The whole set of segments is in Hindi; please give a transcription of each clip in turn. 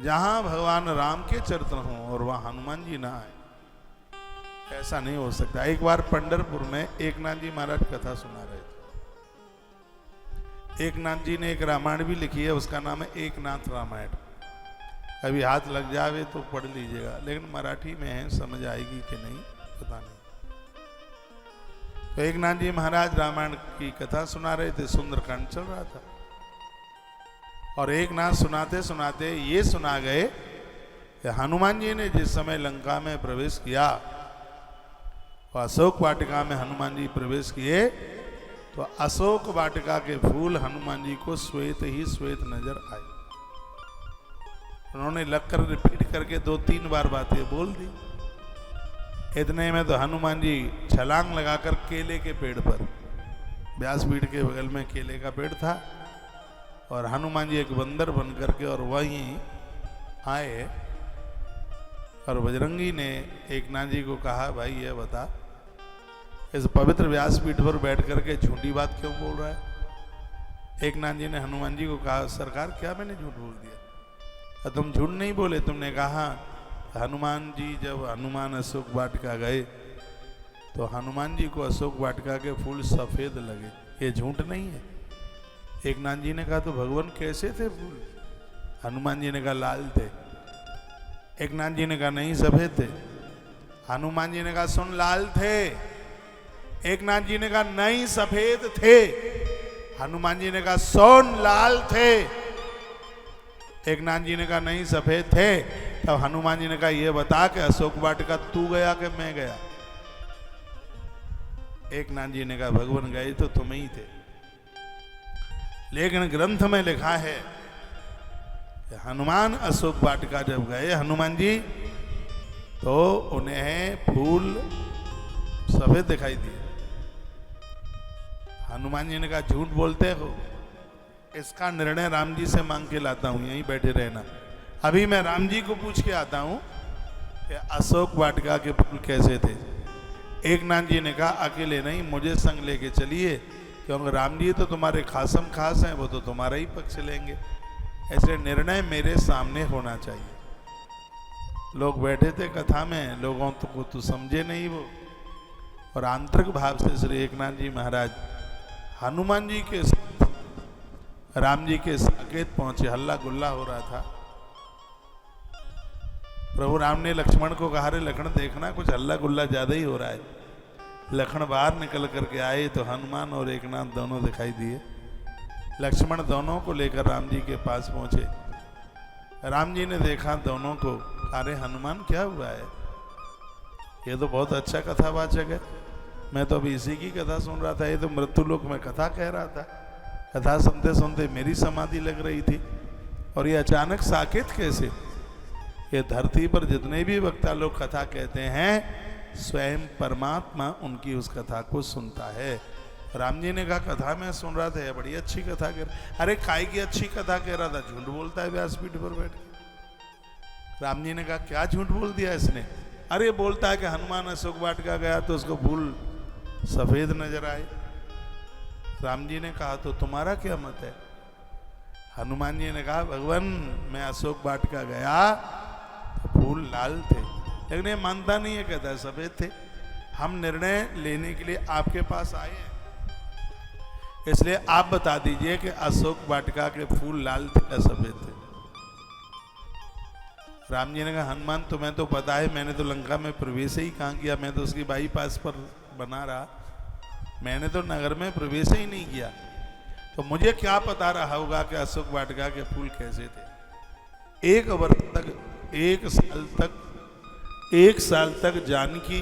जहां भगवान राम के चरित्र हों और वहां हनुमान जी ना आए, ऐसा नहीं हो सकता। एक बार पंढरपुर में एकनाथ जी महाराज कथा सुना रहे थे। एकनाथ जी ने एक रामायण भी लिखी है, उसका नाम है एकनाथ रामायण। कभी हाथ लग जावे तो पढ़ लीजिएगा, लेकिन मराठी में है, समझ आएगी कि नहीं पता नहीं। तो एकनाथ जी महाराज रामायण की कथा सुना रहे थे, सुंदरकांड चल रहा था, और एकनाथ सुनाते सुनाते ये सुना गए कि हनुमान जी ने जिस समय लंका में प्रवेश किया, अशोक वाटिका में हनुमान जी प्रवेश किए, तो अशोक वाटिका के फूल हनुमान जी को श्वेत ही श्वेत नजर आए। उन्होंने लगकर रिपीट करके 2-3 बार बातें बोल दी। इतने में तो हनुमान जी छलांग लगाकर केले के पेड़ पर, व्यासपीठ के बगल में केले का पेड़ था, और हनुमान जी एक बंदर बन करके और वहीं आए, और बजरंगी ने एकनाथ जी को कहा, भाई ये बता, इस पवित्र व्यासपीठ पर बैठ करके झूठी बात क्यों बोल रहा है? एकनाथ जी ने हनुमान जी को कहा, सरकार क्या मैंने झूठ बोल दिया? और तुम झूठ नहीं बोले, तुमने कहा हनुमान जी जब हनुमान अशोक वाटिका गए तो हनुमान जी को अशोक वाटिका के फूल सफेद लगे, ये झूठ नहीं है। एकनाथ जी ने कहा, तो भगवान कैसे थे फूल? हनुमान जी ने कहा, लाल थे। एकनाथ जी ने कहा, नहीं सफेद थे। हनुमान जी ने कहा, सुन, लाल थे। एकनाथ जी ने कहा, नहीं सफेद थे। हनुमान जी ने कहा, सुन, लाल थे। एकनाथ जी ने कहा, नहीं सफेद थे। तब हनुमान जी ने कहा, ये बता कि अशोक वाटिका तू गया कि मैं गया? एकनाथ जी ने कहा, भगवान गए तो तुम ही थे, लेकिन ग्रंथ में लिखा है कि हनुमान अशोक वाटिका जब गए हनुमान जी, तो उन्हें फूल सफेद दिखाई दिए। हनुमान जी ने कहा, झूठ बोलते हो, इसका निर्णय राम जी से मांग के लाता हूं, यहीं बैठे रहना। अभी मैं राम जी को पूछ के आता हूं कि अशोक वाटिका के फूल कैसे थे। एकनाथ जी ने कहा, अकेले नहीं, मुझे संग लेके चलिए, क्योंकि राम जी तो तुम्हारे खासम खास हैं, वो तो तुम्हारा ही पक्ष लेंगे, ऐसे निर्णय मेरे सामने होना चाहिए। लोग बैठे थे कथा में, लोगों को तो समझे नहीं वो, और आंतरिक भाव से श्री एकनाथ जी महाराज हनुमान जी के राम जी के साकेत पहुंचे। हल्ला गुल्ला हो रहा था। प्रभु राम ने लक्ष्मण को कहा, रे लक्ष्मण देखना, कुछ हल्ला गुल्ला ज्यादा ही हो रहा है। लक्ष्मण बाहर निकल करके आए तो हनुमान और एकनाथ दोनों दिखाई दिए। लक्ष्मण दोनों को लेकर राम जी के पास पहुंचे। राम जी ने देखा दोनों को, अरे हनुमान क्या हुआ है? ये तो बहुत अच्छा कथावाचक है, मैं तो अभी इसी की कथा सुन रहा था, ये तो मृत्यु लोक में कथा कह रहा था। कथा सुनते सुनते मेरी समाधि लग रही थी, और ये अचानक साकेत कैसे? ये धरती पर जितने भी वक्ता लोग कथा कहते हैं, स्वयं परमात्मा उनकी उस कथा को सुनता है। राम जी ने कहा, कथा मैं सुन रहा था, बड़ी अच्छी कथा कह रहा। अरे काय की अच्छी कथा कह रहा था, झूठ बोलता है व्यासपीठ पर बैठ के। राम जी ने कहा, क्या झूठ बोल दिया इसने? अरे बोलता है कि हनुमान अशोक वाटिका गया तो उसको फूल सफेद नजर आए। राम जी ने कहा, तो तुम्हारा क्या मत है? हनुमान जी ने कहा, भगवान मैं अशोक वाटिका गया तो फूल लाल थे, लेकिन ये मानता नहीं है, कहता है सफेद थे। हम निर्णय लेने के लिए आपके पास आए हैं, इसलिए आप बता दीजिए कि अशोक वाटिका के फूल लाल थे या सफेद थे? राम जी ने कहा, हनुमान तुम्हें तो पता है, मैंने तो लंका में प्रवेश ही कहाँ किया, मैं तो उसकी बाईपास पर बना रहा, मैंने तो नगर में प्रवेश ही नहीं किया, तो मुझे क्या पता रहा होगा कि अशोक वाटिका के फूल कैसे थे। एक वर्ष तक, एक साल तक जानकी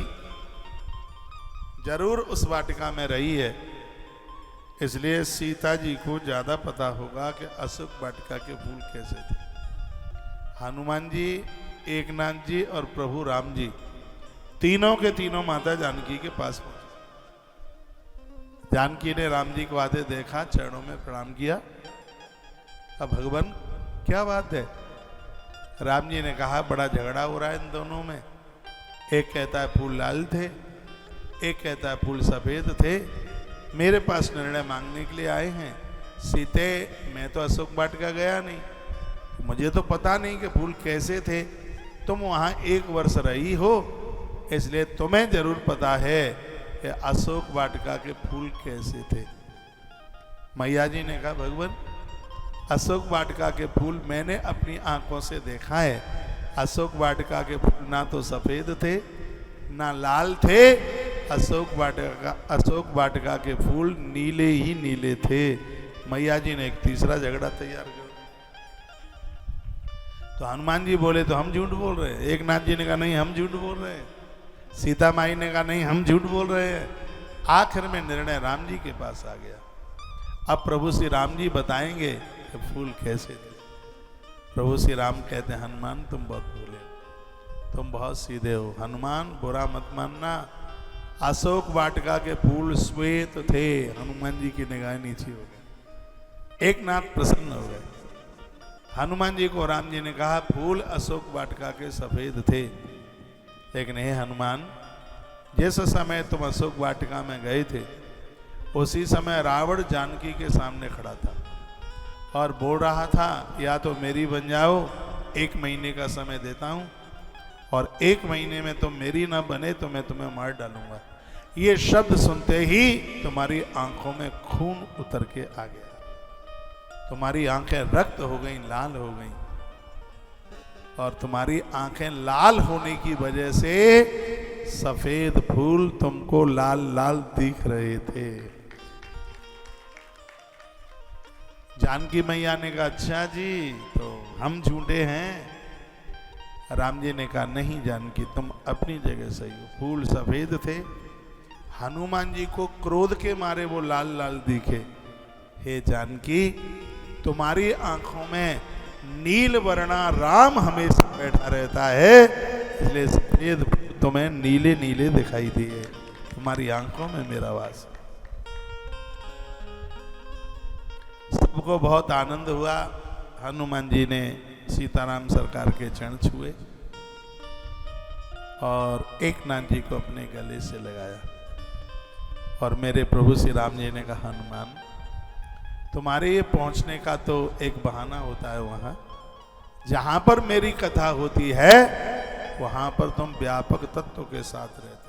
जरूर उस वाटिका में रही है, इसलिए सीता जी को ज्यादा पता होगा कि अशोक वाटिका के फूल कैसे थे। हनुमान जी, एकनाथ जी और प्रभु राम जी तीनों के तीनों माता जानकी के पास पहुंचे। जानकी ने राम जी को आते देखा, चरणों में प्रणाम किया। अब भगवान क्या बात है? राम जी ने कहा, बड़ा झगड़ा हो रहा है इन दोनों में, एक कहता है फूल लाल थे, एक कहता है फूल सफेद थे, मेरे पास निर्णय मांगने के लिए आए हैं। सीते, मैं तो अशोक वाटिका गया नहीं, मुझे तो पता नहीं कि फूल कैसे थे, तुम वहां 1 वर्ष रही हो, इसलिए तुम्हें जरूर पता है कि अशोक वाटिका के फूल कैसे थे। मैया जी ने कहा भगवान, अशोक वाटिका के फूल मैंने अपनी आंखों से देखा है। अशोक वाटिका के फूल ना तो सफेद थे ना लाल थे, अशोक वाटिका के फूल नीले ही नीले थे। मैया जी ने एक तीसरा झगड़ा तैयार कर, तो हनुमान जी बोले तो हम झूठ बोल रहे हैं। एक नाथ जी ने कहा नहीं हम झूठ बोल रहे हैं। सीता माई ने कहा नहीं हम झूठ बोल रहे हैं। आखिर में निर्णय राम जी के पास आ गया। अब प्रभु श्री राम जी बताएंगे कि फूल कैसे थे। प्रभु श्री राम कहते हैं हनुमान तुम बहुत भूले, तुम बहुत सीधे हो। हनुमान बुरा मत मानना, अशोक वाटिका के फूल श्वेत थे। हनुमान जी की निगाह नीचे हो गई। एक नाथ प्रसन्न हो गए। हनुमान जी को राम जी ने कहा फूल अशोक वाटिका के सफेद थे, लेकिन हे हनुमान, जिस समय तुम अशोक वाटिका में गए थे उसी समय रावण जानकी के सामने खड़ा था और बोल रहा था या तो मेरी बन जाओ, 1 महीने का समय देता हूं, और 1 महीने में तुम मेरी ना बने तो मैं तुम्हें मार डालूंगा। ये शब्द सुनते ही तुम्हारी आंखों में खून उतर के आ गया, तुम्हारी आंखें रक्त हो गई, लाल हो गई, और तुम्हारी आंखें लाल होने की वजह से सफेद फूल तुमको लाल लाल दिख रहे थे। जानकी मैया ने कहा अच्छा जी, तो हम झूठे हैं। राम जी ने कहा नहीं जानकी, तुम अपनी जगह सही हो। फूल सफेद थे, हनुमान जी को क्रोध के मारे वो लाल लाल दिखे। हे जानकी, तुम्हारी आंखों में नील वर्णा राम हमेशा बैठा रहता है, इसलिए सफेद तुम्हें नीले नीले दिखाई दिए। तुम्हारी आंखों में मेरा वास। सबको बहुत आनंद हुआ। हनुमान जी ने सीताराम सरकार के चरण छुए और एक नाथ जी को अपने गले से लगाया, और मेरे प्रभु श्री राम जी ने कहा हनुमान, तुम्हारे ये पहुंचने का तो एक बहाना होता है, वहां जहां पर मेरी कथा होती है वहां पर तुम व्यापक तत्व के साथ रहते